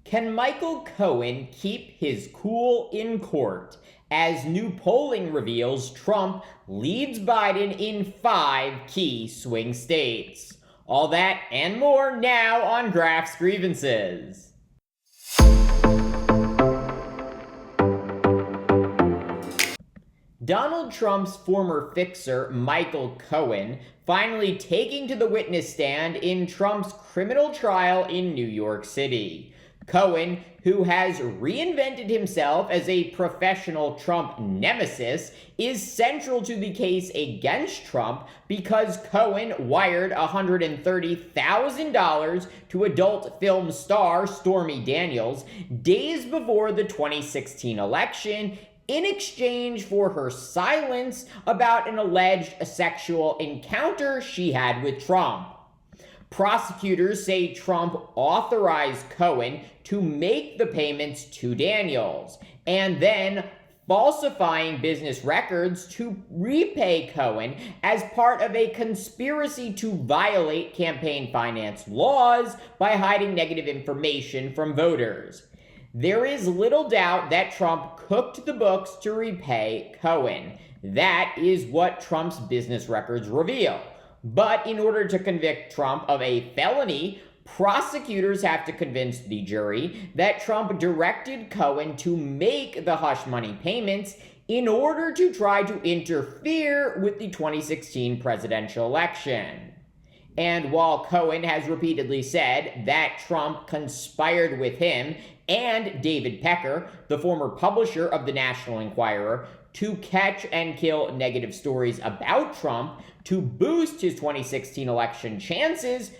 Can Michael Cohen keep his cool in court as new polling reveals Trump leads Biden in 5 key swing states? All that and more now on Graph's Grievances. Donald Trump's former fixer, Michael Cohen, finally taking to the witness stand in Trump's criminal trial in New York City. Cohen, who has reinvented himself as a professional Trump nemesis, is central to the case against Trump because Cohen wired $130,000 to adult film star Stormy Daniels days before the 2016 election in exchange for her silence about an alleged sexual encounter she had with Trump. Prosecutors say Trump authorized Cohen to make the payments to Daniels, and then falsifying business records to repay Cohen as part of a conspiracy to violate campaign finance laws by hiding negative information from voters. There is little doubt that Trump cooked the books to repay Cohen. That is what Trump's business records reveal. But in order to convict Trump of a felony, prosecutors have to convince the jury that Trump directed Cohen to make the hush money payments in order to try to interfere with the 2016 presidential election. And while Cohen has repeatedly said that Trump conspired with him and David Pecker, the former publisher of the National Enquirer, to catch and kill negative stories about Trump to boost his 2016 election chances,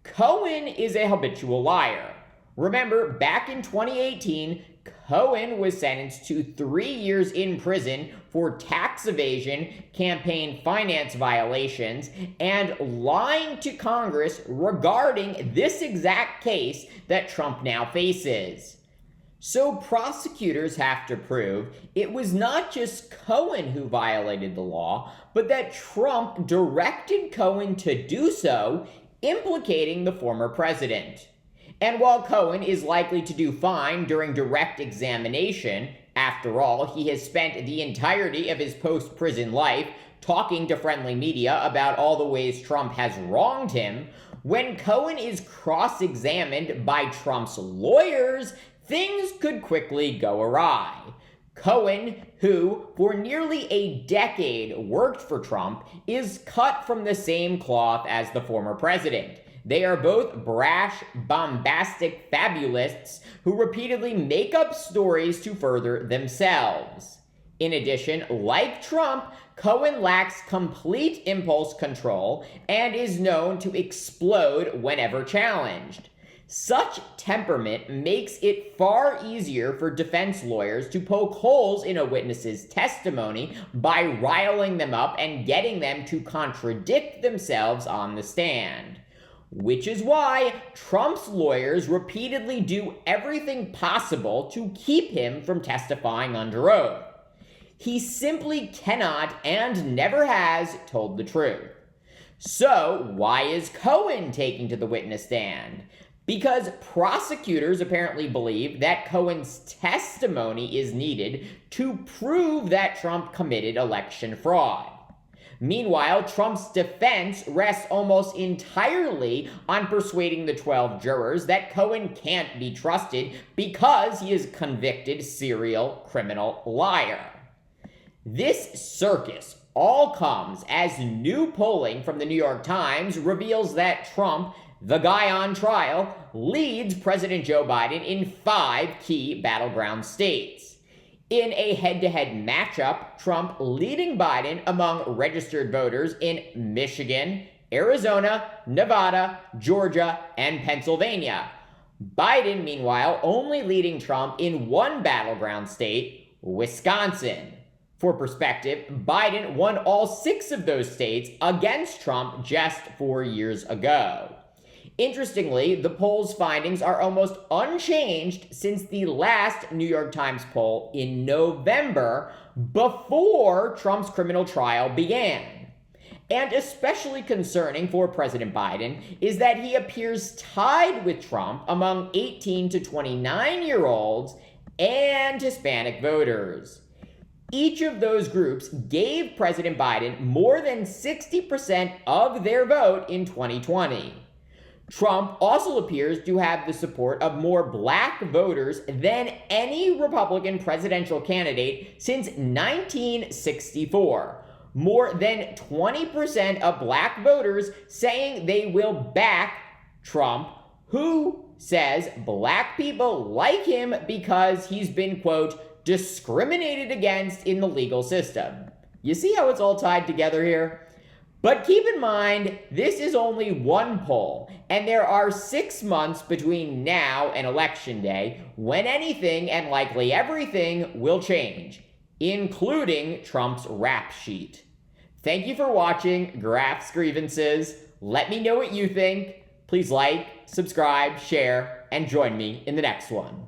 Cohen is a habitual liar. Remember, back in 2018, Cohen was sentenced to 3 years in prison for tax evasion, campaign finance violations, and lying to Congress regarding this exact case that Trump now faces. So prosecutors have to prove it was not just Cohen who violated the law, but that Trump directed Cohen to do so, implicating the former president. And while Cohen is likely to do fine during direct examination, after all, he has spent the entirety of his post-prison life talking to friendly media about all the ways Trump has wronged him, when Cohen is cross-examined by Trump's lawyers, things could quickly go awry. Cohen, who for nearly a decade worked for Trump, is cut from the same cloth as the former president. They are both brash, bombastic fabulists who repeatedly make up stories to further themselves. In addition, like Trump, Cohen lacks complete impulse control and is known to explode whenever challenged. Such temperament makes it far easier for defense lawyers to poke holes in a witness's testimony by riling them up and getting them to contradict themselves on the stand. Which is why Trump's lawyers repeatedly do everything possible to keep him from testifying under oath. He simply cannot and never has told the truth. So why is Cohen taking to the witness stand? Because prosecutors apparently believe that Cohen's testimony is needed to prove that Trump committed election fraud. Meanwhile, Trump's defense rests almost entirely on persuading the 12 jurors that Cohen can't be trusted because he is a convicted serial criminal liar. This circus all comes as new polling from the New York Times reveals that Trump, the guy on trial, leads President Joe Biden in 5 key battleground states. In a head-to-head matchup, Trump leading Biden among registered voters in Michigan, Arizona, Nevada, Georgia, and Pennsylvania. Biden, meanwhile, only leading Trump in 1 battleground state, Wisconsin. For perspective, Biden won all 6 of those states against Trump just 4 years ago. Interestingly, the poll's findings are almost unchanged since the last New York Times poll in November, before Trump's criminal trial began. And especially concerning for President Biden is that he appears tied with Trump among 18 to 29-year-olds and Hispanic voters. Each of those groups gave President Biden more than 60% of their vote in 2020. Trump also appears to have the support of more black voters than any Republican presidential candidate since 1964. More than 20% of black voters saying they will back Trump, who says black people like him because he's been, quote, discriminated against in the legal system. You see how it's all tied together here? But keep in mind, this is only one poll, and there are 6 months between now and Election Day when anything and likely everything will change, including Trump's rap sheet. Thank you for watching Graph's Grievances. Let me know what you think. Please like, subscribe, share, and join me in the next one.